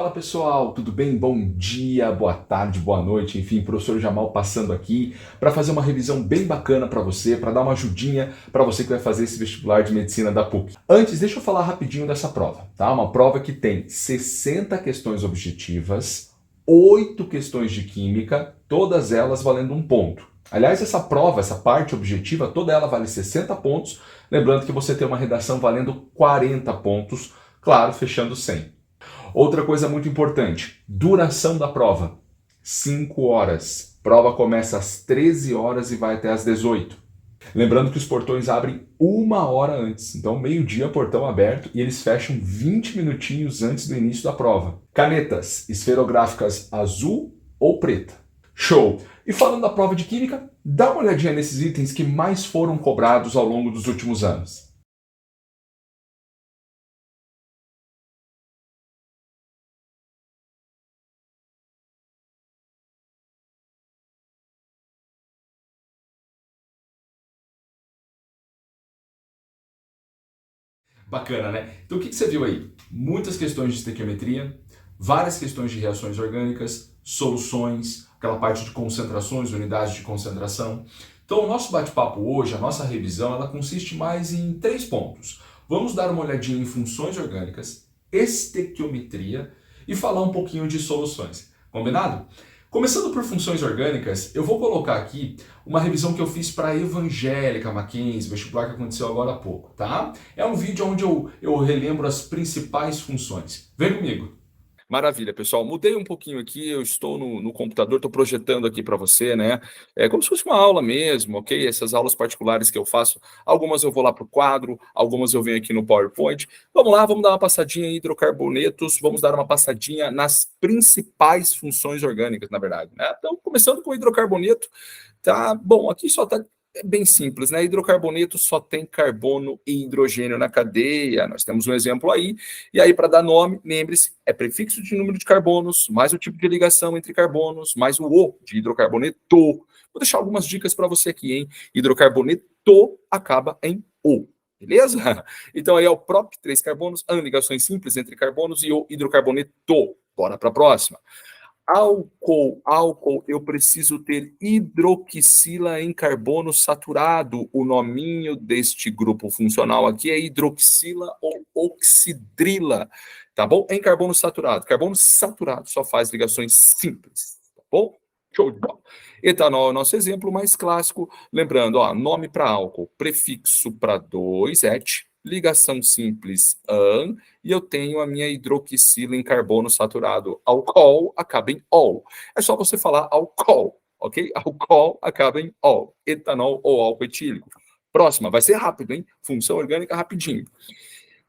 Fala pessoal, tudo bem? Bom dia, boa tarde, boa noite, enfim, professor Jamal passando aqui para fazer uma revisão bem bacana para você, para dar uma ajudinha para você que vai fazer esse vestibular de medicina da PUC. Antes, deixa eu falar rapidinho dessa prova, tá? Uma prova que tem 60 questões objetivas, 8 questões de química, todas elas valendo um ponto. Aliás, essa prova, essa parte objetiva, toda ela vale 60 pontos, lembrando que você tem uma redação valendo 40 pontos, claro, fechando 100. Outra coisa muito importante, duração da prova, 5 horas. Prova começa às 13 horas e vai até às 18. Lembrando que os portões abrem 1 hora antes, então meio-dia portão aberto e eles fecham 20 minutinhos antes do início da prova. Canetas esferográficas azul ou preta. Show! E falando da prova de química, dá uma olhadinha nesses itens que mais foram cobrados ao longo dos últimos anos. Bacana, né? Então o que você viu aí? Muitas questões de estequiometria, várias questões de reações orgânicas, soluções, aquela parte de concentrações, unidades de concentração. Então o nosso bate-papo hoje, a nossa revisão, ela consiste mais em 3 pontos. Vamos dar uma olhadinha em funções orgânicas, estequiometria e falar um pouquinho de soluções. Combinado? Começando por funções orgânicas, eu vou colocar aqui uma revisão que eu fiz para a Evangélica Mackenzie, vestibular que aconteceu agora há pouco, tá? É um vídeo onde eu relembro as principais funções. Vem comigo! Maravilha, pessoal. Mudei um pouquinho aqui, eu estou no computador, estou projetando aqui para você, né? É como se fosse uma aula mesmo, ok? Essas aulas particulares que eu faço, algumas eu vou lá para o quadro, algumas eu venho aqui no PowerPoint. Vamos lá, vamos dar uma passadinha em hidrocarbonetos, vamos dar uma passadinha nas principais funções orgânicas, na verdade, né? Então, começando com o hidrocarboneto, tá? Bom, aqui só tá é bem simples, né? Hidrocarboneto só tem carbono e hidrogênio na cadeia. Nós temos um exemplo aí. E aí, para dar nome, lembre-se, é prefixo de número de carbonos, mais o tipo de ligação entre carbonos, mais o O de hidrocarboneto. Vou deixar algumas dicas para você aqui, hein? Hidrocarboneto acaba em O. Beleza? Então aí é o prop, 3 carbonos, an, ligações simples entre carbonos e o hidrocarboneto. Bora para a próxima. Álcool, eu preciso ter hidroxila em carbono saturado. O nominho deste grupo funcional aqui é hidroxila ou oxidrila, tá bom? Em carbono saturado. Carbono saturado só faz ligações simples, tá bom? Show de bola. Etanol é o nosso exemplo mais clássico. Lembrando, ó, nome para álcool, prefixo para 2, et, ligação simples, an, e eu tenho a minha hidroxila em carbono saturado. Álcool acaba em ol. É só você falar álcool, ok? Álcool acaba em ol. Etanol ou álcool etílico. Próxima, vai ser rápido, hein? Função orgânica rapidinho.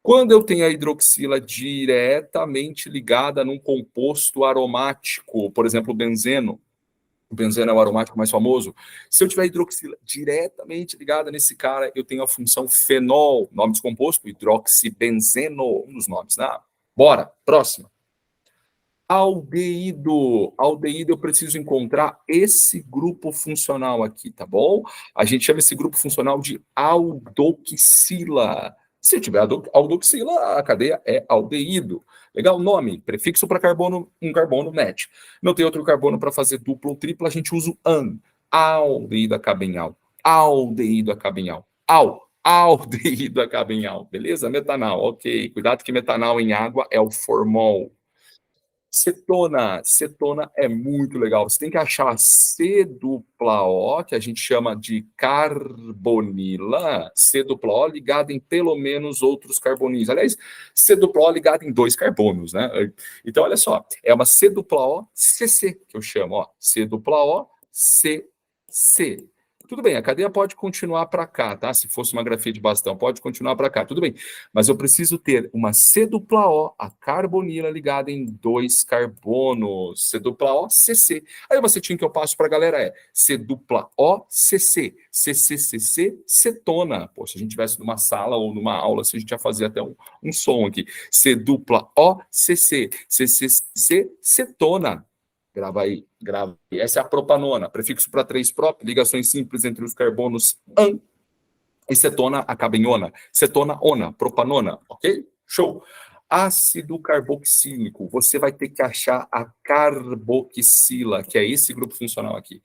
Quando eu tenho a hidroxila diretamente ligada num composto aromático, por exemplo, benzeno, o benzeno é o aromático mais famoso. Se eu tiver hidroxila diretamente ligada nesse cara, eu tenho a função fenol, nome descomposto, hidroxibenzeno, um dos nomes, né? Bora, próxima. Aldeído, eu preciso encontrar esse grupo funcional aqui, tá bom? A gente chama esse grupo funcional de aldoxila. Se tiver aldoxila, a cadeia é aldeído. Legal? Nome, prefixo para carbono, um carbono, met. Não tem outro carbono para fazer duplo ou triplo, a gente usa o an. Aldeído acaba em al. Aldeído acaba em al. Aldeído acaba em al. Beleza? Metanal, ok. Cuidado que metanal em água é o formol. Cetona é muito legal. Você tem que achar C dupla O, que a gente chama de carbonila, C dupla O ligada em pelo menos outros carbonídeos. Aliás, C dupla O ligada em 2 carbonos, né? Então, olha só, é uma C dupla O CC, que eu chamo, ó. C dupla O CC. Tudo bem, a cadeia pode continuar para cá, tá? Se fosse uma grafia de bastão, pode continuar para cá, tudo bem. Mas eu preciso ter uma C dupla O, a carbonila ligada em 2 carbonos. C dupla O, CC. Aí o macetinho que eu passo para a galera é C dupla O, CC. CCCC, cetona. Pô, se a gente tivesse numa sala ou numa aula, se a gente ia fazer até um som aqui. C dupla O, CC. CCC, cetona. Grava aí, grava aí. Essa é a propanona, prefixo para 3-prop, ligações simples entre os carbonos an e cetona acaba em ona. Cetona, ona, propanona, ok? Show. Ácido carboxílico, você vai ter que achar a carboxila, que é esse grupo funcional aqui.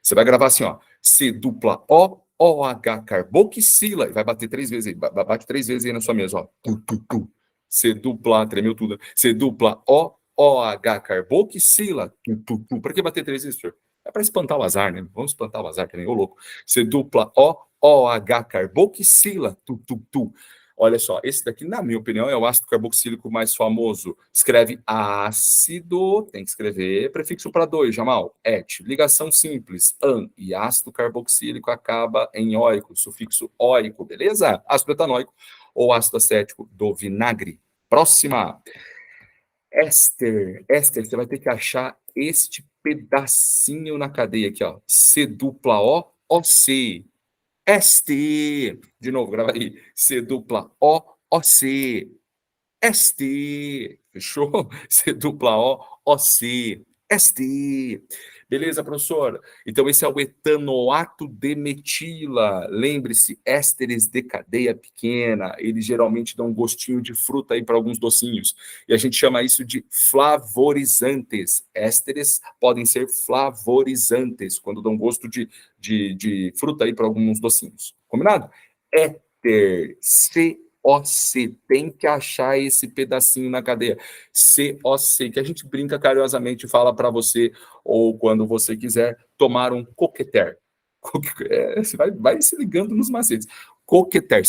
Você vai gravar assim, ó, C dupla O, OH carboxila, e vai bater 3 vezes aí, bate 3 vezes aí na sua mesa, ó. Tu, tu, tu. C dupla, tremeu tudo. C dupla O, OH carboxila, tu, tu, tu. Para que bater 3 vezes, senhor? É para espantar o azar, né? Vamos espantar o azar também, ô louco. C dupla O, OH carboxila, tu, tu, tu. Olha só, esse daqui, na minha opinião, é o ácido carboxílico mais famoso. Escreve ácido, tem que escrever prefixo para 2, Jamal. Et, ligação simples, an, e ácido carboxílico acaba em óico, sufixo óico, beleza? Ácido etanóico ou ácido acético do vinagre. Próxima. Éster, você vai ter que achar este pedacinho na cadeia aqui, ó. C dupla O, OC. ST. De novo, grava aí. C dupla O, OC. ST. Fechou? C dupla O, OC. ST. Beleza, professor? Então, esse é o etanoato de metila. Lembre-se, ésteres de cadeia pequena. Eles geralmente dão um gostinho de fruta aí para alguns docinhos. E a gente chama isso de flavorizantes. Ésteres podem ser flavorizantes, quando dão gosto de fruta aí para alguns docinhos. Combinado? Éter, COC, tem que achar esse pedacinho na cadeia. COC, que a gente brinca carinhosamente e fala para você, ou quando você quiser, tomar um coqueter. Você vai se ligando nos macetes. Coqueter,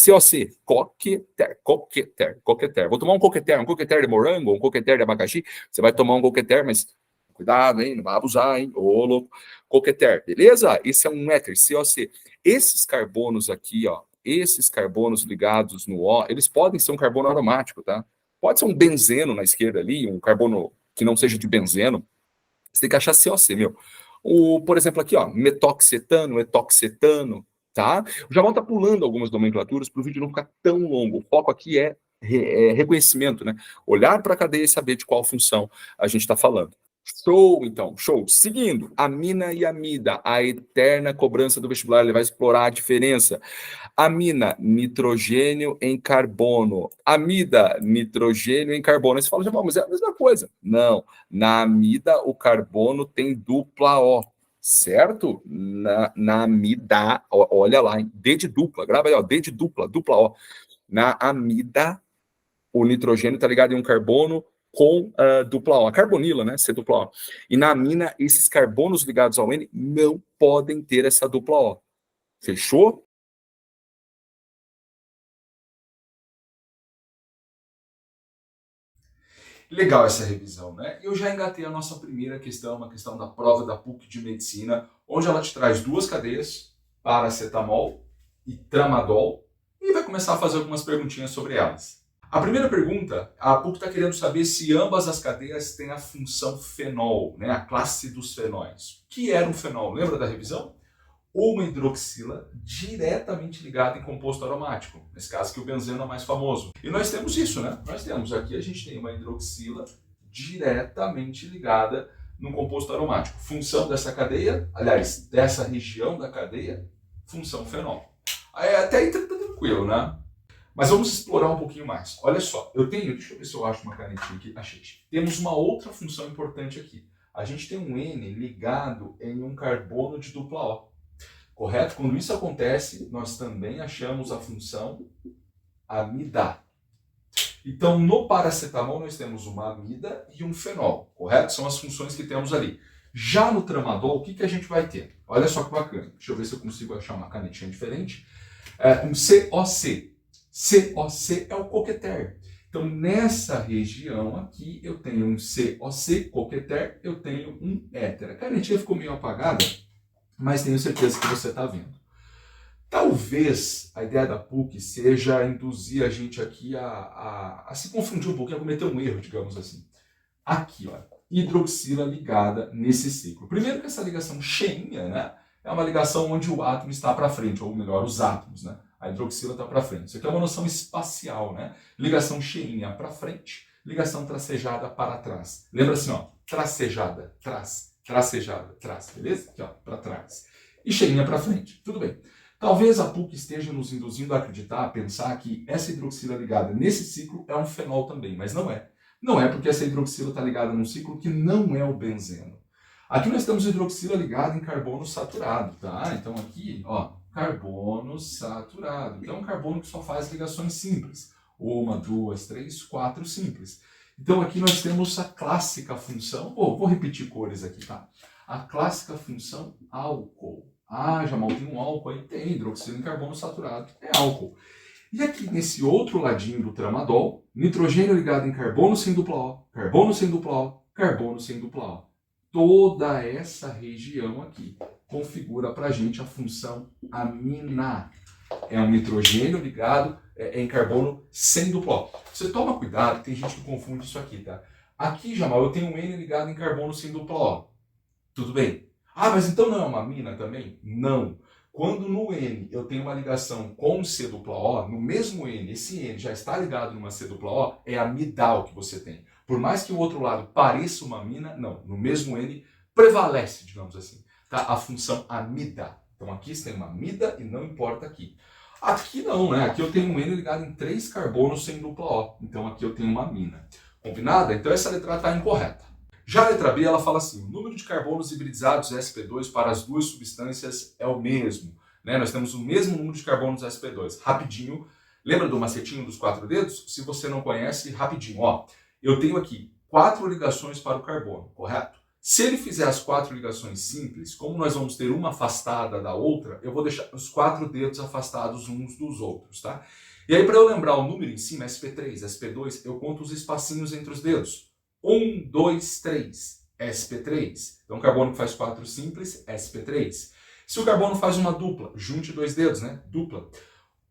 COC, coqueter. Vou tomar um coqueter de morango, um coqueter de abacaxi. Você vai tomar um coqueter, mas cuidado, hein? Não vai abusar, hein? Ô, louco. Coqueter, beleza? Esse é um éter, COC. Esses carbonos aqui, ó, esses carbonos ligados no O, eles podem ser um carbono aromático, tá? Pode ser um benzeno na esquerda ali, um carbono que não seja de benzeno. Você tem que achar COC, meu. Por exemplo, aqui, ó, metoxetano, etoxetano, tá? O Jamal tá pulando algumas nomenclaturas para o vídeo não ficar tão longo. O foco aqui é reconhecimento, né? Olhar para a cadeia e saber de qual função a gente está falando. Show, então, show. Seguindo, amina e amida, a eterna cobrança do vestibular, ele vai explorar a diferença. Amina, nitrogênio em carbono. Amida, nitrogênio em carbono. Aí você fala, mas é a mesma coisa. Não, na amida o carbono tem dupla O, certo? Na amida, olha lá, hein? D de dupla, grava aí, ó, D de dupla, dupla O. Na amida, o nitrogênio está ligado em um carbono com dupla O, a carbonila, né? C dupla O. E na amina, esses carbonos ligados ao N não podem ter essa dupla O. Fechou? Legal essa revisão, né? Eu já engatei a nossa primeira questão, uma questão da prova da PUC de Medicina, onde ela te traz duas cadeias, paracetamol e tramadol, e vai começar a fazer algumas perguntinhas sobre elas. A primeira pergunta, a PUC está querendo saber se ambas as cadeias têm a função fenol, né? A classe dos fenóis. O que era um fenol? Lembra da revisão? Uma hidroxila diretamente ligada em composto aromático, nesse caso que o benzeno é mais famoso. E nós temos isso, né? Nós temos aqui, a gente tem uma hidroxila diretamente ligada no composto aromático. Função dessa cadeia, aliás, dessa região da cadeia, função fenol. Aí até aí tá tranquilo, né? Mas vamos explorar um pouquinho mais. Olha só, deixa eu ver se eu acho uma canetinha aqui. Achei. Temos uma outra função importante aqui. A gente tem um N ligado em um carbono de dupla O. Correto? Quando isso acontece, nós também achamos a função amida. Então, no paracetamol, nós temos uma amida e um fenol, correto? São as funções que temos ali. Já no tramadol, o que a gente vai ter? Olha só que bacana. Deixa eu ver se eu consigo achar uma canetinha diferente. Um COC. COC é o coqueter. Então, nessa região aqui, eu tenho um COC, coqueter, eu tenho um éter. A canetinha ficou meio apagada, mas tenho certeza que você está vendo. Talvez a ideia da PUC seja induzir a gente aqui a se confundir um pouquinho, a cometer um erro, digamos assim. Aqui, ó, hidroxila ligada nesse ciclo. Primeiro que essa ligação cheinha, né, é uma ligação onde o átomo está para frente, ou melhor, os átomos, né? A hidroxila está para frente. Isso aqui é uma noção espacial, né? Ligação cheinha para frente, ligação tracejada para trás. Lembra assim, ó, tracejada, tracejada, beleza? Aqui, ó, para trás. E cheinha para frente. Tudo bem. Talvez a PUC esteja nos induzindo a acreditar, a pensar que essa hidroxila ligada nesse ciclo é um fenol também, mas não é. Não é porque essa hidroxila está ligada num ciclo que não é o benzeno. Aqui nós temos hidroxila ligada em carbono saturado, tá? Então aqui, ó, carbono saturado. Então é um carbono que só faz ligações simples. Uma, duas, três, quatro simples. Então aqui nós temos a clássica função, vou repetir cores aqui, tá? A clássica função álcool. Ah, Jamal, tem um álcool aí? Tem, hidroxila em carbono saturado, é álcool. E aqui nesse outro ladinho do tramadol, nitrogênio ligado em carbono sem dupla O, carbono sem dupla O, carbono sem dupla O. Toda essa região aqui configura para a gente a função amina. É um nitrogênio ligado em carbono sem dupla O. Você toma cuidado, tem gente que confunde isso aqui, tá? Aqui, Jamal, eu tenho um N ligado em carbono sem dupla O. Tudo bem. Ah, mas então não é uma amina também? Não. Quando no N eu tenho uma ligação com C dupla O, no mesmo N, esse N já está ligado numa C dupla O, é amidal que você tem. Por mais que o outro lado pareça uma amina, não. No mesmo N prevalece, digamos assim, tá? A função amida. Então aqui você tem uma amida e não importa aqui. Aqui não, né? Aqui eu tenho um N ligado em 3 carbonos sem dupla O. Então aqui eu tenho uma amina. Combinada? Então essa letra está incorreta. Já a letra B, ela fala assim, o número de carbonos hibridizados sp2 para as duas substâncias é o mesmo. Né? Nós temos o mesmo número de carbonos sp2. Rapidinho, lembra do macetinho dos 4 dedos? Se você não conhece, rapidinho. Ó, eu tenho aqui 4 ligações para o carbono, correto? Se ele fizer as 4 ligações simples, como nós vamos ter uma afastada da outra, eu vou deixar os 4 dedos afastados uns dos outros, tá? E aí, para eu lembrar o número em cima, sp3, sp2, eu conto os espacinhos entre os dedos. 1, 2, 3, sp3. Então, o carbono que faz 4 simples, sp3. Se o carbono faz uma dupla, junte 2 dedos, né? Dupla.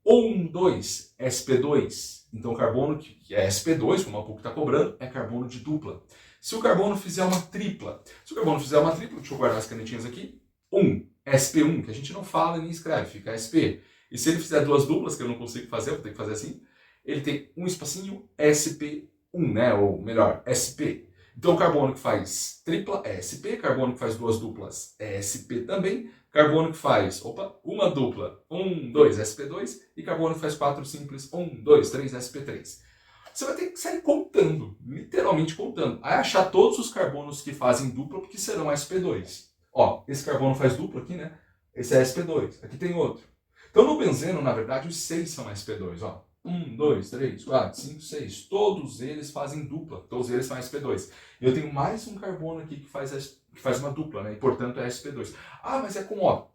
1, 2, sp2. Então, o carbono que é sp2, como a PUC está cobrando, é carbono de dupla. Se o carbono fizer uma tripla, deixa eu guardar as canetinhas aqui. 1, sp1, que a gente não fala nem escreve, fica sp. E se ele fizer 2 duplas, que eu não consigo fazer, eu vou ter que fazer assim, ele tem um espacinho sp1, né? Ou melhor, sp. Então o carbono que faz tripla é sp, carbono que faz 2 duplas é sp também, carbono que faz, uma dupla, 1, 2, sp2, e carbono que faz 4 simples, 1, 2, 3, sp3. Você vai ter que sair contando, literalmente contando. Aí achar todos os carbonos que fazem dupla, porque serão sp2. Ó, esse carbono faz dupla aqui, né? Esse é sp2, aqui tem outro. Então no benzeno, na verdade, os 6 são sp2, ó. 1, 2, 3, 4, 5, 6. Todos eles fazem dupla. Todos eles são sp2. Eu tenho mais um carbono aqui que faz uma dupla, né? E portanto é sp2. Ah, mas é com O.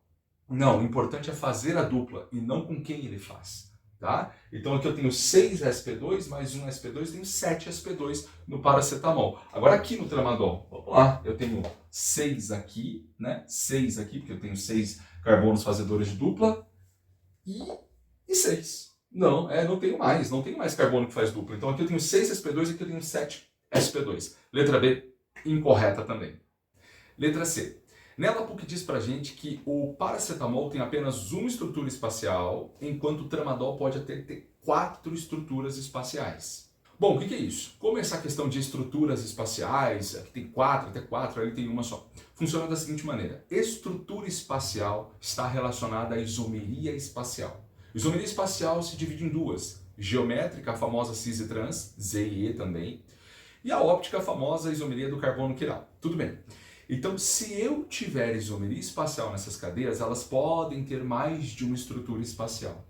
Não, o importante é fazer a dupla e não com quem ele faz. Tá? Então aqui eu tenho 6 sp2 mais 1 sp2, tenho 7 sp2 no paracetamol. Agora aqui no tramadol, vamos lá, eu tenho 6 aqui, né? 6 aqui, porque eu tenho 6 carbonos fazedores de dupla e 6. Não tenho mais carbono que faz dupla. Então aqui eu tenho 6 sp2 e aqui eu tenho 7 sp2. Letra B, incorreta também. Letra C. Nela, a PUC diz pra gente que o paracetamol tem apenas uma estrutura espacial, enquanto o tramadol pode até ter 4 estruturas espaciais. Bom, o que é isso? Como essa questão de estruturas espaciais, aqui tem 4, até 4, ali tem uma só. Funciona da seguinte maneira. Estrutura espacial está relacionada à isomeria espacial. Isomeria espacial se divide em duas. Geométrica, a famosa cis e trans, Z e E também. E a óptica, a famosa isomeria do carbono quiral. Tudo bem. Então, se eu tiver isomeria espacial nessas cadeias, elas podem ter mais de uma estrutura espacial.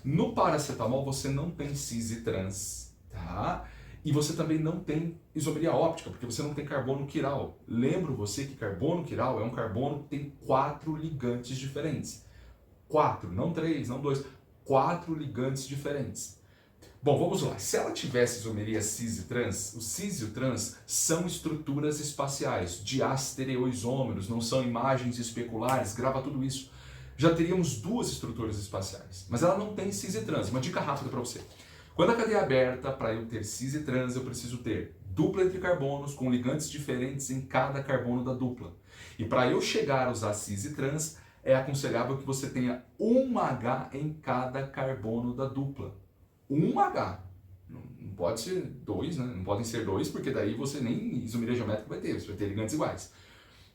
No paracetamol, você não tem cis e trans, tá? E você também não tem isomeria óptica, porque você não tem carbono quiral. Lembro você que carbono quiral é um carbono que tem 4 ligantes diferentes. 4, não 3, não 2, 4 ligantes diferentes. Bom, vamos lá. Se ela tivesse isomeria cis e trans, o cis e o trans são estruturas espaciais, diastereoisômeros, não são imagens especulares, grava tudo isso. Já teríamos 2 estruturas espaciais, mas ela não tem cis e trans. Uma dica rápida para você. Quando a cadeia é aberta, para eu ter cis e trans, eu preciso ter dupla entre carbonos com ligantes diferentes em cada carbono da dupla. E para eu chegar a usar cis e trans, é aconselhável que você tenha um H em cada carbono da dupla. Um H. Não pode ser 2, né? Não podem ser 2, porque daí você nem isomeria geométrica vai ter, você vai ter ligantes iguais.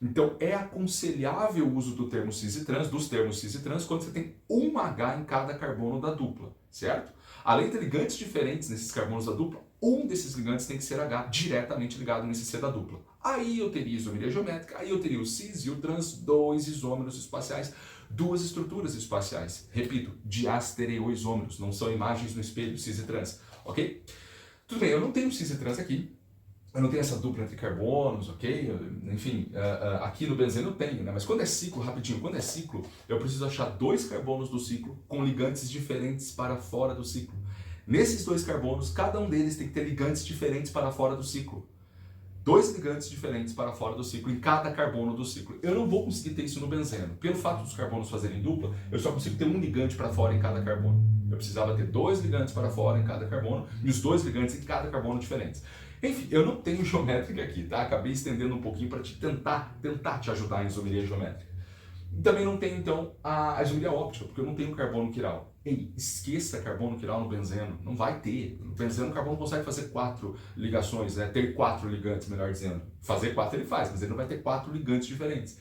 Então, é aconselhável o uso do termo cis e trans, dos termos cis e trans, quando você tem um H em cada carbono da dupla, certo? Além de ligantes diferentes nesses carbonos da dupla, um desses ligantes tem que ser H diretamente ligado nesse C da dupla. Aí eu teria isomeria geométrica, aí eu teria o cis e o trans, dois isômeros espaciais, duas estruturas espaciais. Repito, diastereoisômeros, não são imagens no espelho cis e trans, ok? Tudo bem, eu não tenho cis e trans aqui, eu não tenho essa dupla entre carbonos, ok? Enfim, aqui no benzeno eu tenho, né? Mas quando é ciclo, rapidinho, quando é ciclo, eu preciso achar dois carbonos do ciclo com ligantes diferentes para fora do ciclo. Nesses dois carbonos, cada um deles tem que ter ligantes diferentes para fora do ciclo. Dois ligantes diferentes para fora do ciclo em cada carbono do ciclo. Eu não vou conseguir ter isso no benzeno. Pelo fato dos carbonos fazerem dupla, eu só consigo ter um ligante para fora em cada carbono. Eu precisava ter dois ligantes para fora em cada carbono e os dois ligantes em cada carbono diferentes. Enfim, eu não tenho geométrica aqui, tá? Acabei estendendo um pouquinho para te tentar te ajudar em isomeria geométrica. Também não tenho, então, a isomeria óptica, porque eu não tenho carbono quiral. Ei, esqueça carbono quiral no benzeno. Não vai ter. No benzeno, o carbono consegue fazer 4 ligações, né? Ter 4 ligantes, melhor dizendo. Fazer 4 ele faz, mas ele não vai ter 4 ligantes diferentes.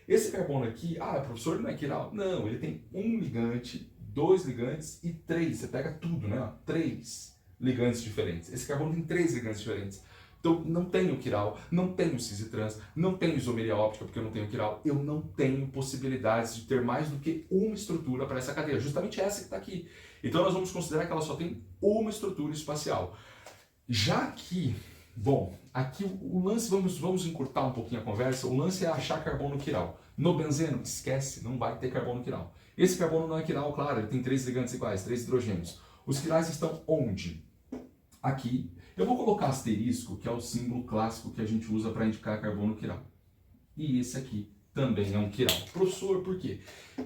Esse carbono aqui, professor, ele não é quiral? Não, ele tem um ligante, 2 ligantes e 3. Você pega tudo, né? 3 ligantes diferentes. Esse carbono tem 3 ligantes diferentes. Então, não tenho quiral, não tenho cis e trans, não tenho isomeria óptica porque eu não tenho quiral, eu não tenho possibilidades de ter mais do que uma estrutura para essa cadeia, justamente essa que está aqui. Então, nós vamos considerar que ela só tem uma estrutura espacial. Já que, bom, aqui o lance, vamos encurtar um pouquinho a conversa, o lance é achar carbono quiral. No benzeno, esquece, não vai ter carbono quiral. Esse carbono não é quiral, claro, ele tem 3 ligantes iguais, 3 hidrogênios. Os quirais estão onde? Aqui. Eu vou colocar asterisco, que é o símbolo clássico que a gente usa para indicar carbono quiral. E esse aqui também é um quiral. Professor, por quê?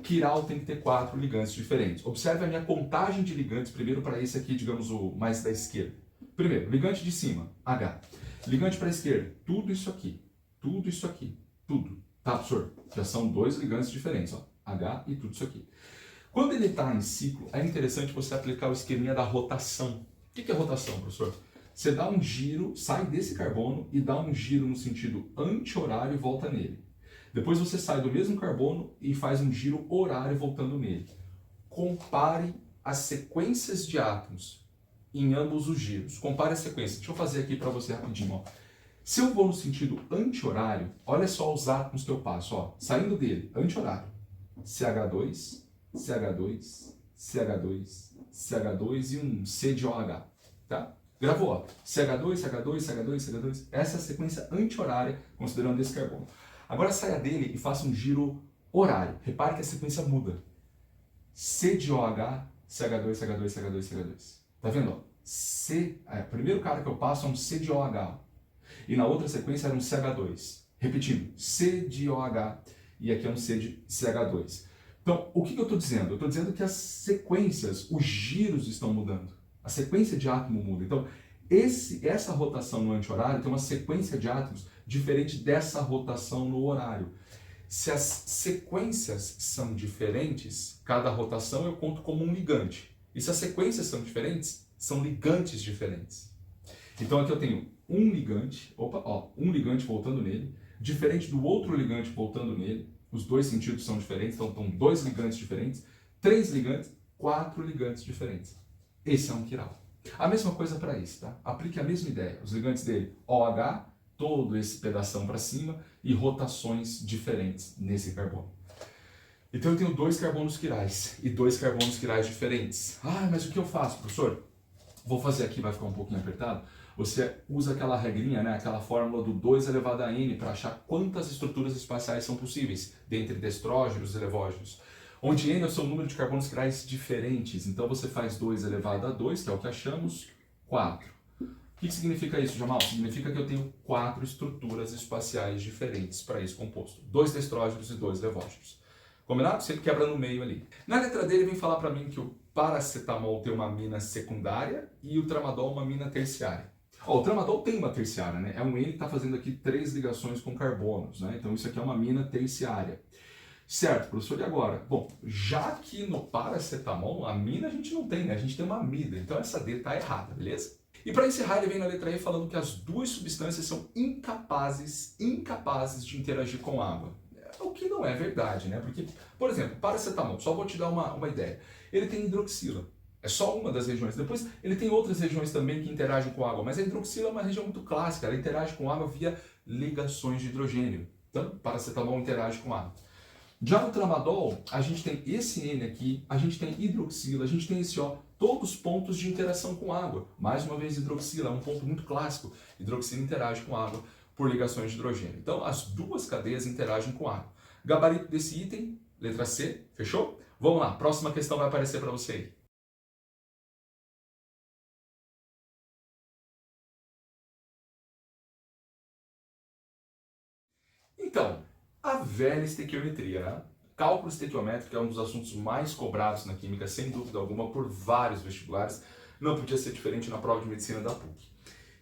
Quiral tem que ter 4 ligantes diferentes. Observe a minha contagem de ligantes, primeiro para esse aqui, digamos, o mais da esquerda. Primeiro, ligante de cima, H. Ligante para a esquerda, tudo isso aqui, tudo isso aqui, tudo. Tá, professor? Já são 2 ligantes diferentes, ó, H e tudo isso aqui. Quando ele está em ciclo, é interessante você aplicar o esqueminha da rotação. O que é rotação, professor? Você dá um giro, sai desse carbono e dá um giro no sentido anti-horário e volta nele. Depois você sai do mesmo carbono e faz um giro horário voltando nele. Compare as sequências de átomos em ambos os giros. Compare as sequências. Deixa eu fazer aqui para você rapidinho. Ó. Se eu vou no sentido anti-horário, olha só os átomos que eu passo. Ó. Saindo dele, anti-horário. CH2, CH2, CH2, CH2 e um C de OH. Tá? Gravou, ó. CH2, CH2, CH2, CH2. Essa é a sequência anti-horária, considerando esse carbono. Agora saia dele e faça um giro horário. Repare que a sequência muda. C de OH, CH2, CH2, CH2, CH2. Tá vendo? Ó? O primeiro cara que eu passo é um C de OH. E na outra sequência era um CH2. Repetindo, C de OH e aqui é um C de CH2. Então, o que eu estou dizendo? Eu estou dizendo que as sequências, os giros estão mudando. A sequência de átomo muda. Então, essa rotação no anti-horário tem uma sequência de átomos diferente dessa rotação no horário. Se as sequências são diferentes, cada rotação eu conto como um ligante. E se as sequências são diferentes, são ligantes diferentes. Então aqui eu tenho um ligante, um ligante voltando nele, diferente do outro ligante voltando nele. Os dois sentidos são diferentes, então estão 2 ligantes diferentes, 3 ligantes, 4 ligantes diferentes. Esse é um quiral. A mesma coisa para esse, tá? Aplique a mesma ideia. Os ligantes dele, OH, todo esse pedação para cima e rotações diferentes nesse carbono. Então eu tenho 2 carbonos quirais e 2 carbonos quirais diferentes. Mas o que eu faço, professor? Vou fazer aqui, vai ficar um pouquinho apertado. Você usa aquela regrinha, né, aquela fórmula do 2 elevado a n para achar quantas estruturas espaciais são possíveis dentre destrógenos e levógenos. Onde n é o seu número de carbonos quirais diferentes. Então você faz 2 elevado a 2, que é o que achamos, 4. O que significa isso, Jamal? Significa que eu tenho 4 estruturas espaciais diferentes para esse composto. 2 destrógenos e 2 levógenos. Combinado? Sempre quebra no meio ali. Na letra dele vem falar para mim que o paracetamol tem uma mina secundária e o tramadol uma mina terciária. O tramadol tem uma terciária, né? É um N que está fazendo aqui 3 ligações com carbonos, né? Então isso aqui é uma mina terciária. Certo, professor, e agora? Bom, já que no paracetamol, a mina a gente não tem, né? A gente tem uma amida, então essa D está errada, beleza? E para encerrar, ele vem na letra E falando que as duas substâncias são incapazes de interagir com água. O que não é verdade, né? Porque, por exemplo, paracetamol, só vou te dar uma ideia. Ele tem hidroxila. É só uma das regiões. Depois, ele tem outras regiões também que interagem com água, mas a hidroxila é uma região muito clássica. Ela interage com água via ligações de hidrogênio. Então, paracetamol interage com água. Já no tramadol, a gente tem esse N aqui, a gente tem hidroxila, a gente tem esse O, todos pontos de interação com água. Mais uma vez, hidroxila é um ponto muito clássico. Hidroxila interage com água por ligações de hidrogênio. Então, as duas cadeias interagem com água. Gabarito desse item, letra C, fechou? Vamos lá, próxima questão vai aparecer para você aí. Então, a velha estequiometria, né? Cálculo estequiométrico é um dos assuntos mais cobrados na química, sem dúvida alguma, por vários vestibulares. Não podia ser diferente na prova de medicina da PUC.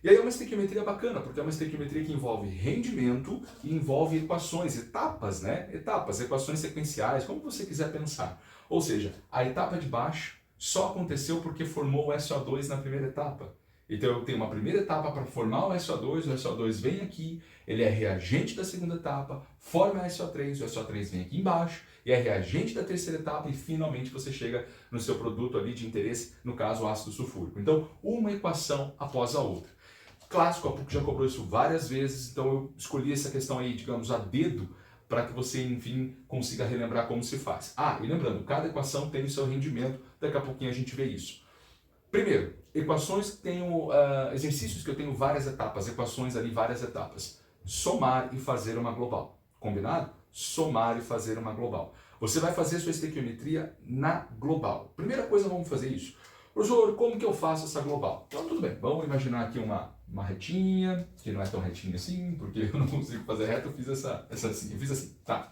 E aí é uma estequiometria bacana, porque é uma estequiometria que envolve rendimento e envolve equações, etapas, né? Etapas, equações sequenciais, como você quiser pensar. Ou seja, a etapa de baixo só aconteceu porque formou o SO2 na primeira etapa. Então eu tenho uma primeira etapa para formar o SO2 vem aqui, ele é reagente da segunda etapa, forma o SO3 vem aqui embaixo, e é reagente da terceira etapa e finalmente você chega no seu produto ali de interesse, no caso o ácido sulfúrico. Então, uma equação após a outra. Clássico, a PUC já cobrou isso várias vezes, então eu escolhi essa questão aí, digamos, a dedo, para que você, enfim, consiga relembrar como se faz. Ah, e lembrando, cada equação tem o seu rendimento, daqui a pouquinho a gente vê isso. Primeiro, equações que tenho, exercícios que eu tenho várias etapas, equações ali, várias etapas. Somar e fazer uma global. Combinado? Somar e fazer uma global. Você vai fazer sua estequiometria na global. Primeira coisa, vamos fazer isso. Professor, como que eu faço essa global? Então, tudo bem, vamos imaginar aqui uma retinha, que não é tão retinha assim, porque eu não consigo fazer reta, eu fiz essa assim, eu fiz assim, tá.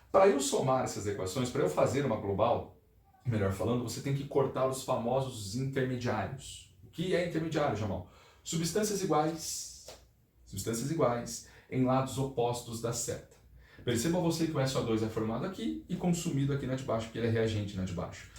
Para eu somar essas equações, para eu fazer uma global, melhor falando, você tem que cortar os famosos intermediários. O que é intermediário, Jamal? Substâncias iguais em lados opostos da seta. Perceba você que o SO2 é formado aqui e consumido aqui na de baixo, porque ele é reagente na de baixo.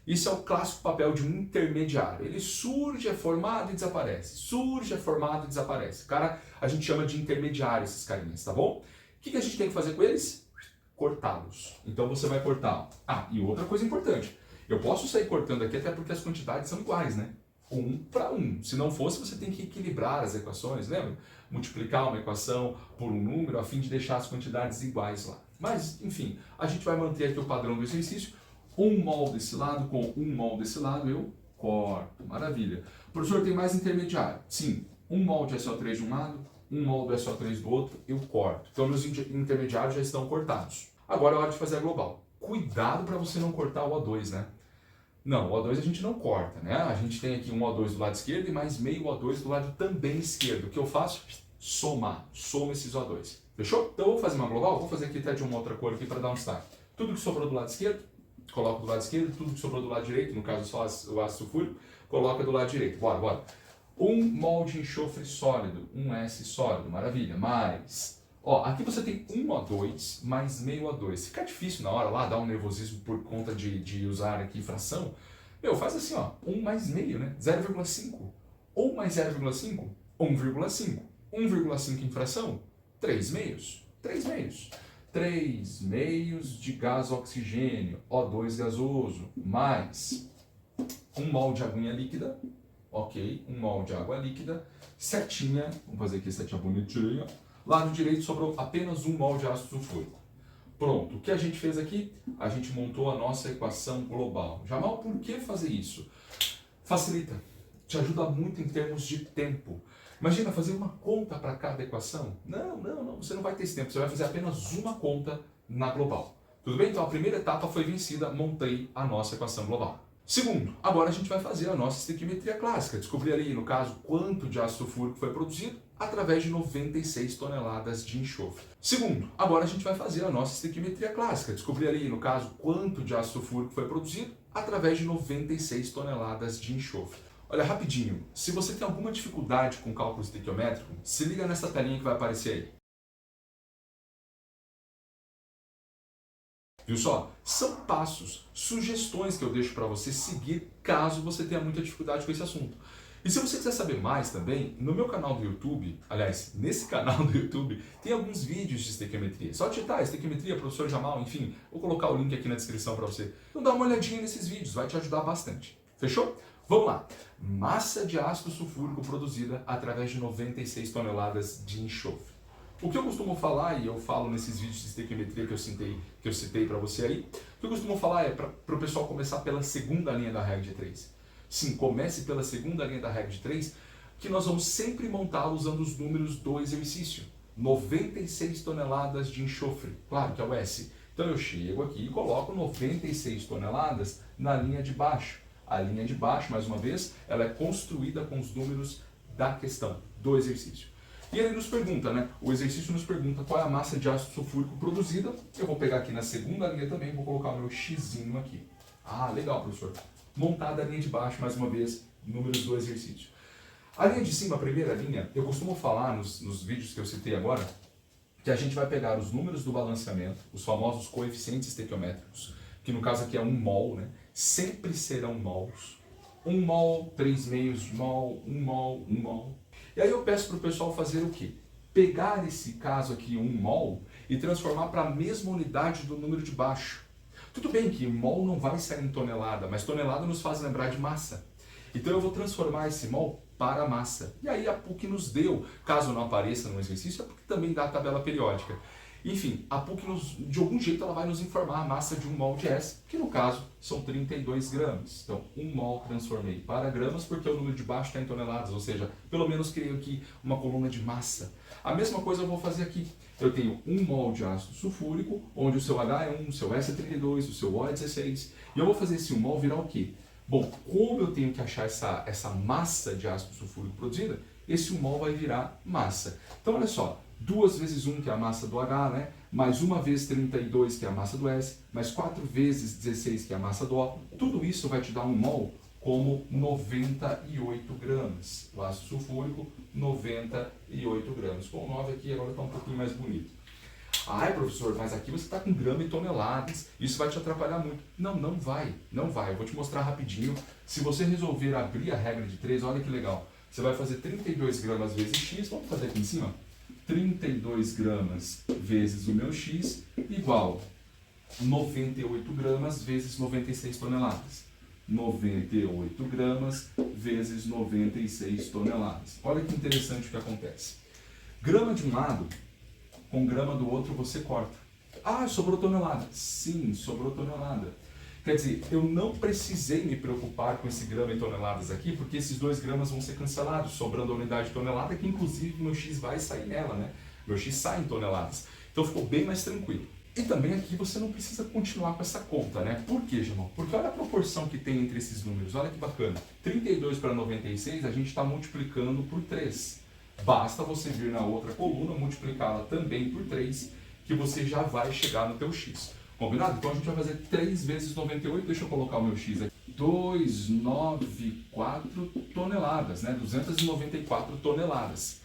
Isso é o clássico papel de um intermediário. Ele surge, é formado e desaparece. Surge, é formado e desaparece. Cara, a gente chama de intermediário esses carinhas, tá bom? O que a gente tem que fazer com eles? Cortá-los. Então você vai cortar. Ah, e outra coisa importante. Eu posso sair cortando aqui até porque as quantidades são iguais, né? 1 para 1. Se não fosse, você tem que equilibrar as equações, lembra? Multiplicar uma equação por um número a fim de deixar as quantidades iguais lá. Mas, enfim, a gente vai manter aqui o padrão do exercício. 1 mol desse lado com 1 mol desse lado, eu corto. Maravilha. Professor, tem mais intermediário? Sim. 1 mol de SO3 de um lado, 1 mol do SO3 do outro, eu corto. Então, meus intermediários já estão cortados. Agora é hora de fazer a global. Cuidado para você não cortar o O2, né? Não, o O2 a gente não corta, né? A gente tem aqui um O2 do lado esquerdo e mais meio O2 do lado também esquerdo. O que eu faço? Somar. Soma esses O2. Fechou? Então eu vou fazer uma global, vou fazer aqui até de uma outra cor aqui para dar um destaque. Tudo que sobrou do lado esquerdo, coloco do lado esquerdo. Tudo que sobrou do lado direito, no caso só o ácido sulfúrico, coloca do lado direito. Bora. 1 mol de enxofre sólido, 1S sólido, maravilha. Mais... Ó, aqui você tem 1 O2 mais meio O2. Fica difícil na hora lá, dar um nervosismo por conta de usar aqui fração. Meu, faz assim, ó, 1 mais meio, né? 0,5. 1 mais 0,5, 1,5. 1,5 em fração, 3 meios. 3 meios. 3 meios de gás oxigênio, O2 gasoso, mais 1 mol de aguinha líquida, ok? 1 mol de água líquida, setinha, vamos fazer aqui a setinha bonitinha. Lado direito sobrou apenas 1 mol de ácido sulfúrico. Pronto, o que a gente fez aqui? A gente montou a nossa equação global. Jamal, por que fazer isso? Facilita, te ajuda muito em termos de tempo. Imagina fazer uma conta para cada equação. Não, você não vai ter esse tempo, você vai fazer apenas uma conta na global. Tudo bem? Então a primeira etapa foi vencida, montei a nossa equação global. Segundo, agora a gente vai fazer a nossa estequiometria clássica, descobrir ali, no caso, quanto de ácido sulfúrico foi produzido através de 96 toneladas de enxofre. Segundo, agora a gente vai fazer a nossa estequiometria clássica, descobrir ali, no caso, quanto de ácido sulfúrico foi produzido através de 96 toneladas de enxofre. Olha, rapidinho, se você tem alguma dificuldade com cálculo estequiométrico, se liga nessa telinha que vai aparecer aí. Viu só? São passos, sugestões que eu deixo para você seguir caso você tenha muita dificuldade com esse assunto. E se você quiser saber mais também, no meu canal do YouTube, aliás, nesse canal do YouTube, tem alguns vídeos de estequiometria. Só digitar estequiometria, professor Jamal, enfim, vou colocar o link aqui na descrição para você. Então dá uma olhadinha nesses vídeos, vai te ajudar bastante. Fechou? Vamos lá. Massa de ácido sulfúrico produzida através de 96 toneladas de enxofre. O que eu costumo falar, e eu falo nesses vídeos de estequiometria que eu citei para você aí, o que eu costumo falar é para o pessoal começar pela segunda linha da regra de 3. Sim, comece pela segunda linha da regra de 3, que nós vamos sempre montá-la usando os números do exercício. 96 toneladas de enxofre, claro que é o S. Então eu chego aqui e coloco 96 toneladas na linha de baixo. A linha de baixo, mais uma vez, ela é construída com os números da questão, do exercício. E ele nos pergunta, né? O exercício nos pergunta qual é a massa de ácido sulfúrico produzida. Eu vou pegar aqui na segunda linha também, vou colocar o meu xizinho aqui. Ah, legal, professor. Montada a linha de baixo, mais uma vez, números do exercício. A linha de cima, a primeira linha, eu costumo falar nos vídeos que eu citei agora, que a gente vai pegar os números do balanceamento, os famosos coeficientes estequiométricos, que no caso aqui é 1 mol, né? Sempre serão mols. 1 mol, 3 meios de mol, 1 mol, 1 mol. E aí eu peço para o pessoal fazer o quê? Pegar esse caso aqui, 1 mol, e transformar para a mesma unidade do número de baixo. Tudo bem que mol não vai sair em tonelada, mas tonelada nos faz lembrar de massa. Então eu vou transformar esse mol para massa. E aí a PUC nos deu, caso não apareça no exercício, a PUC também dá a tabela periódica. Enfim, a PUC, de algum jeito, ela vai nos informar a massa de 1 mol de S, que no caso são 32 gramas. Então, 1 mol transformei para gramas, porque o número de baixo está em toneladas, ou seja, pelo menos criei aqui uma coluna de massa. A mesma coisa eu vou fazer aqui. Eu tenho 1 mol de ácido sulfúrico, onde o seu H é 1, o seu S é 32, o seu O é 16. E eu vou fazer esse 1 mol virar o quê? Bom, como eu tenho que achar essa massa de ácido sulfúrico produzida, esse 1 mol vai virar massa. Então, olha só. 2 vezes 1, que é a massa do H, né? Mais 1 vezes 32, que é a massa do S, mais 4 vezes 16, que é a massa do O. Tudo isso vai te dar 1 mol como 98 gramas. O ácido sulfúrico, 98 gramas. Com o 9 aqui agora está um pouquinho mais bonito. Ai, professor, mas aqui você está com grama e toneladas. Isso vai te atrapalhar muito. Não, não vai. Não vai. Eu vou te mostrar rapidinho. Se você resolver abrir a regra de 3, olha que legal. Você vai fazer 32 gramas vezes x. Vamos fazer aqui em cima? 32 gramas vezes o meu x igual 98 gramas vezes 96 toneladas. 98 gramas vezes 96 toneladas. Olha que interessante o que acontece. Grama de um lado com grama do outro você corta. Ah, sobrou tonelada. Sim, sobrou tonelada. Quer dizer, eu não precisei me preocupar com esse grama e toneladas aqui, porque esses 2 gramas vão ser cancelados, sobrando a unidade de tonelada, que inclusive meu X vai sair nela, né? Meu X sai em toneladas. Então ficou bem mais tranquilo. E também aqui você não precisa continuar com essa conta, né? Por quê, Jamal? Porque olha a proporção que tem entre esses números, olha que bacana. 32 para 96 a gente está multiplicando por 3. Basta você vir na outra coluna, multiplicá-la também por 3, que você já vai chegar no teu X. Combinado? Então a gente vai fazer 3 vezes 98, deixa eu colocar o meu X aqui. 294 toneladas, né? 294 toneladas.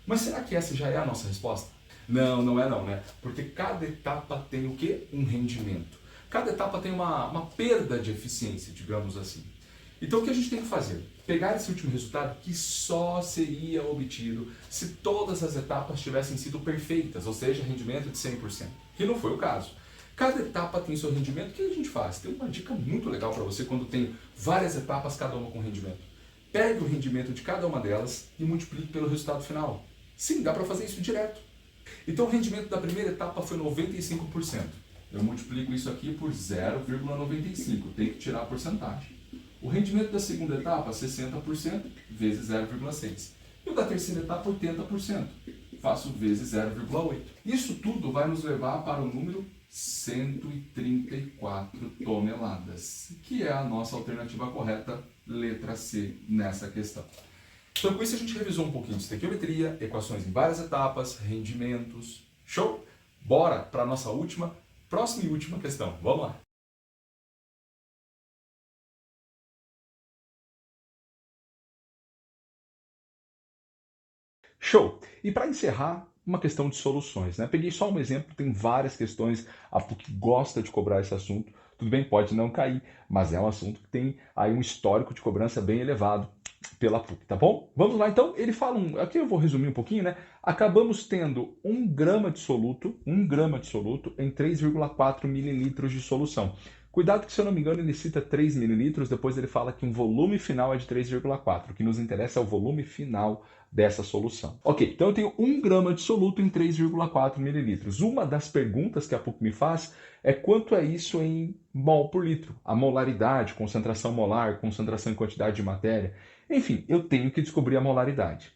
Mas será que essa já é a nossa resposta? Não, não é não, né? Porque cada etapa tem o quê? Um rendimento. Cada etapa tem uma perda de eficiência, digamos assim. Então o que a gente tem que fazer? Pegar esse último resultado que só seria obtido se todas as etapas tivessem sido perfeitas, ou seja, rendimento de 100%. Que não foi o caso. Cada etapa tem seu rendimento. O que a gente faz? Tem uma dica muito legal para você quando tem várias etapas, cada uma com rendimento. Pegue o rendimento de cada uma delas e multiplique pelo resultado final. Sim, dá para fazer isso direto. Então o rendimento da primeira etapa foi 95%. Eu multiplico isso aqui por 0,95. Tem que tirar a porcentagem. O rendimento da segunda etapa, 60%, vezes 0,6. E o da terceira etapa, 80%. Faço vezes 0,8. Isso tudo vai nos levar para o número 134 toneladas, que é a nossa alternativa correta, letra C, nessa questão. Então, com isso a gente revisou um pouquinho de estequiometria, equações em várias etapas, rendimentos. Show? Bora para a nossa próxima e última questão. Vamos lá! Show! E para encerrar, uma questão de soluções, né? Peguei só um exemplo, tem várias questões, a PUC gosta de cobrar esse assunto, tudo bem, pode não cair, mas é um assunto que tem aí um histórico de cobrança bem elevado. pela PUC, tá bom? Vamos lá, então, ele fala, aqui eu vou resumir um pouquinho, né? Acabamos tendo 1 grama de soluto em 3,4 mililitros de solução. Cuidado que, se eu não me engano, ele cita 3 mililitros, depois ele fala que um volume final é de 3,4. O que nos interessa é o volume final dessa solução. Ok, então eu tenho 1 grama de soluto em 3,4 mililitros. Uma das perguntas que a PUC me faz é quanto é isso em mol por litro. A molaridade, concentração molar, concentração em quantidade de matéria. Enfim, eu tenho que descobrir a molaridade.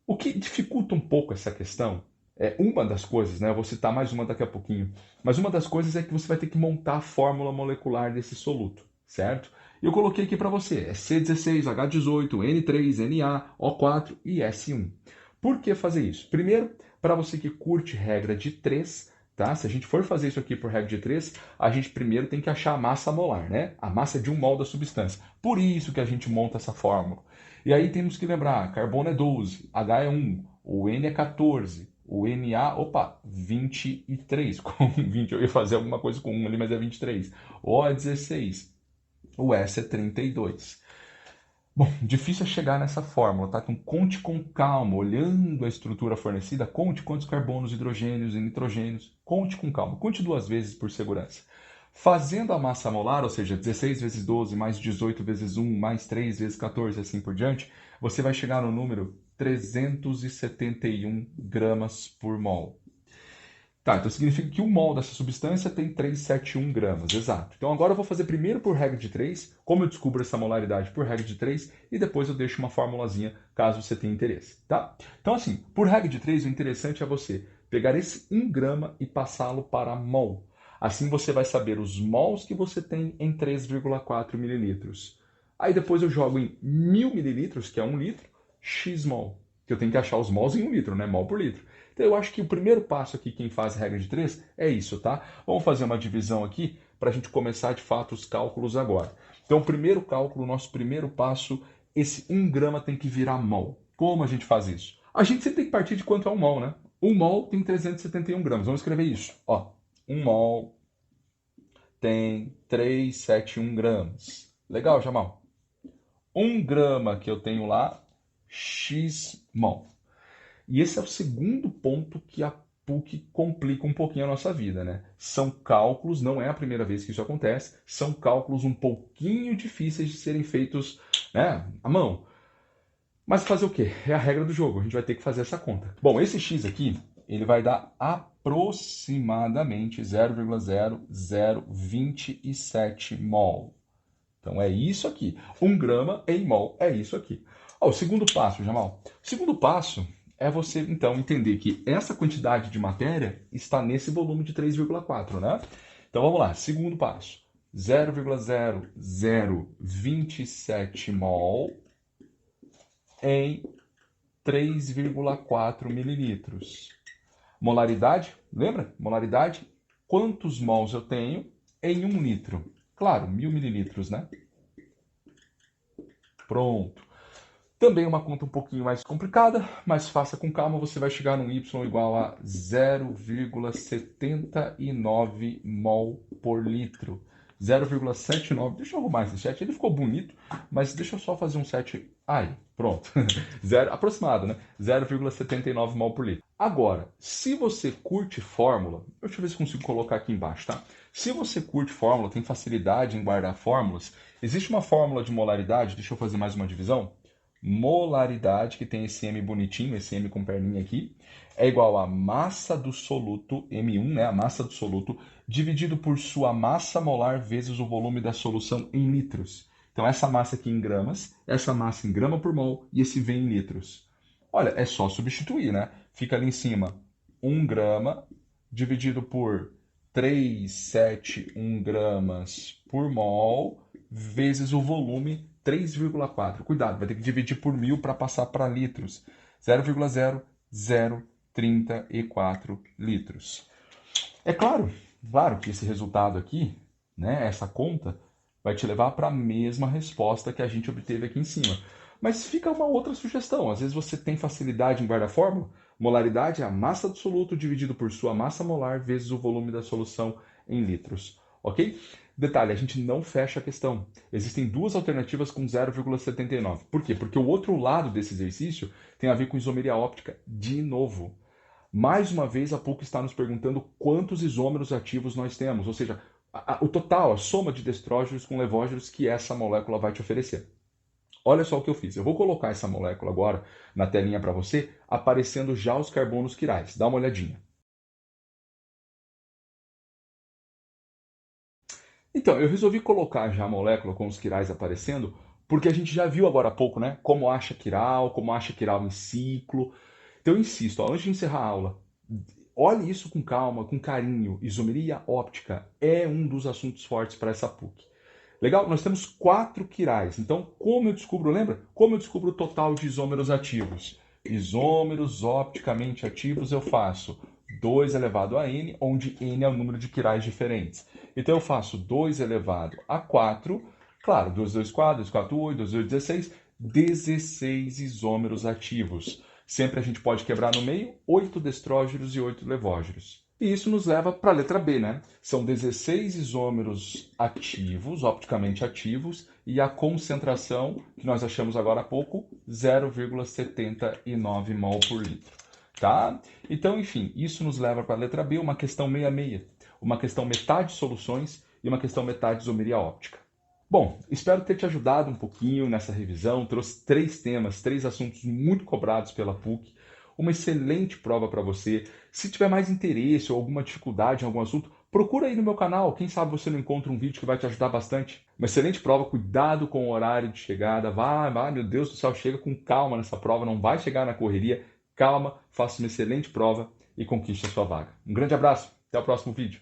O que dificulta um pouco essa questão é uma das coisas, né? Eu vou citar mais uma daqui a pouquinho, mas uma das coisas é que você vai ter que montar a fórmula molecular desse soluto, certo? E eu coloquei aqui para você, é C16, H18, N3, Na, O4 e S1. Por que fazer isso? Primeiro, para você que curte regra de 3, tá? Se a gente for fazer isso aqui por regra de 3, a gente primeiro tem que achar a massa molar, né? A massa de um mol da substância. Por isso que a gente monta essa fórmula. E aí temos que lembrar, carbono é 12, H é 1, o N é 14, o Na, 23. Com 20 eu ia fazer alguma coisa com 1 ali, mas é 23. O é 16, o S é 32. Bom, difícil é chegar nessa fórmula, tá? Então conte com calma, olhando a estrutura fornecida, conte quantos carbonos, hidrogênios e nitrogênios, conte com calma, conte 2 vezes por segurança. Fazendo a massa molar, ou seja, 16 vezes 12 mais 18 vezes 1 mais 3 vezes 14 e assim por diante, você vai chegar no número 371 gramas por mol. Tá, então significa que o mol dessa substância tem 371 gramas, exato. Então agora eu vou fazer primeiro por regra de 3, como eu descubro essa molaridade por regra de 3, e depois eu deixo uma formulazinha caso você tenha interesse, tá? Então assim, por regra de 3, o interessante é você pegar esse 1 grama e passá-lo para mol. Assim você vai saber os mols que você tem em 3,4 mililitros. Aí depois eu jogo em 1000 mililitros, que é 1 litro, x mol, que eu tenho que achar os mols em 1 litro, né? Mol por litro. Então eu acho que o primeiro passo aqui, quem faz regra de 3, é isso, tá? Vamos fazer uma divisão aqui para a gente começar de fato os cálculos agora. Então o primeiro cálculo, nosso primeiro passo, esse 1 grama tem que virar mol. Como a gente faz isso? A gente sempre tem que partir de quanto é um mol, né? 1 mol tem 371 gramas. Vamos escrever isso. Ó, 1 mol tem 371 gramas. Legal, Jamal? 1 grama que eu tenho lá, x mol. E esse é o segundo ponto que a PUC complica um pouquinho a nossa vida, né? São cálculos, não é a primeira vez que isso acontece, são cálculos um pouquinho difíceis de serem feitos, né, à mão. Mas fazer o quê? É a regra do jogo, a gente vai ter que fazer essa conta. Bom, esse x aqui, ele vai dar aproximadamente 0,0027 mol. Então é isso aqui. 1 grama em mol é isso aqui. Ó, o segundo passo, Jamal. O segundo passo é você, então, entender que essa quantidade de matéria está nesse volume de 3,4, né? Então, vamos lá. Segundo passo. 0,0027 mol em 3,4 mililitros. Molaridade, lembra? Molaridade, quantos mols eu tenho em 1 litro? Claro, 1000 mililitros, né? Pronto. Também uma conta um pouquinho mais complicada, mas faça com calma, você vai chegar num Y igual a 0,79 mol por litro. 0,79, deixa eu arrumar esse chat, ele ficou bonito, mas deixa eu só fazer um 7, aí, pronto, aproximado, né? 0,79 mol por litro. Agora, se você curte fórmula, deixa eu ver se consigo colocar aqui embaixo, tá? Se você curte fórmula, tem facilidade em guardar fórmulas, existe uma fórmula de molaridade, deixa eu fazer mais uma divisão, molaridade, que tem esse M bonitinho, esse M com perninha aqui, é igual a massa do soluto, M1, né, a massa do soluto, dividido por sua massa molar vezes o volume da solução em litros. Então essa massa aqui em gramas, essa massa em grama por mol e esse V em litros. Olha, é só substituir, né? Fica ali em cima 1 grama dividido por 371 gramas por mol vezes o volume 3,4. Cuidado, vai ter que dividir por 1000 para passar para litros. 0,0034 litros. É claro que esse resultado aqui, né, essa conta, vai te levar para a mesma resposta que a gente obteve aqui em cima. Mas fica uma outra sugestão. Às vezes você tem facilidade em guardar fórmula. Molaridade é a massa do soluto dividido por sua massa molar vezes o volume da solução em litros. Ok? Detalhe, a gente não fecha a questão. Existem duas alternativas com 0,79. Por quê? Porque o outro lado desse exercício tem a ver com isomeria óptica de novo. Mais uma vez, a PUC está nos perguntando quantos isômeros ativos nós temos, ou seja, o total, a soma de destrógenos com levógenos que essa molécula vai te oferecer. Olha só o que eu fiz. Eu vou colocar essa molécula agora na telinha para você, aparecendo já os carbonos quirais. Dá uma olhadinha. Então, eu resolvi colocar já a molécula com os quirais aparecendo, porque a gente já viu agora há pouco, né? Como acha quiral em ciclo. Então, eu insisto, ó, antes de encerrar a aula, olhe isso com calma, com carinho. Isomeria óptica é um dos assuntos fortes para essa PUC. Legal? Nós temos 4 quirais. Então, como eu descubro, lembra? Como eu descubro o total de isômeros ativos? Isômeros opticamente ativos eu faço 2 elevado a n, onde n é o número de quirais diferentes. Então, eu faço 2 elevado a 4, claro, 2 vezes 4, 2 4, 8, 2 8, 16, 16 isômeros ativos. Sempre a gente pode quebrar no meio 8 destrógenos e 8 levógenos. E isso nos leva para a letra B, né? São 16 isômeros ativos, opticamente ativos, e a concentração, que nós achamos agora há pouco, 0,79 mol por litro. Tá? Então, enfim, isso nos leva para a letra B, uma questão 66. Uma questão metade soluções e uma questão metade isomeria óptica. Bom, espero ter te ajudado um pouquinho nessa revisão. Trouxe 3 temas, 3 assuntos muito cobrados pela PUC. Uma excelente prova para você. Se tiver mais interesse ou alguma dificuldade em algum assunto, procura aí no meu canal. Quem sabe você não encontra um vídeo que vai te ajudar bastante. Uma excelente prova, cuidado com o horário de chegada. Vai, meu Deus do céu, chega com calma nessa prova, não vai chegar na correria. Calma, faça uma excelente prova e conquiste a sua vaga. Um grande abraço, até o próximo vídeo.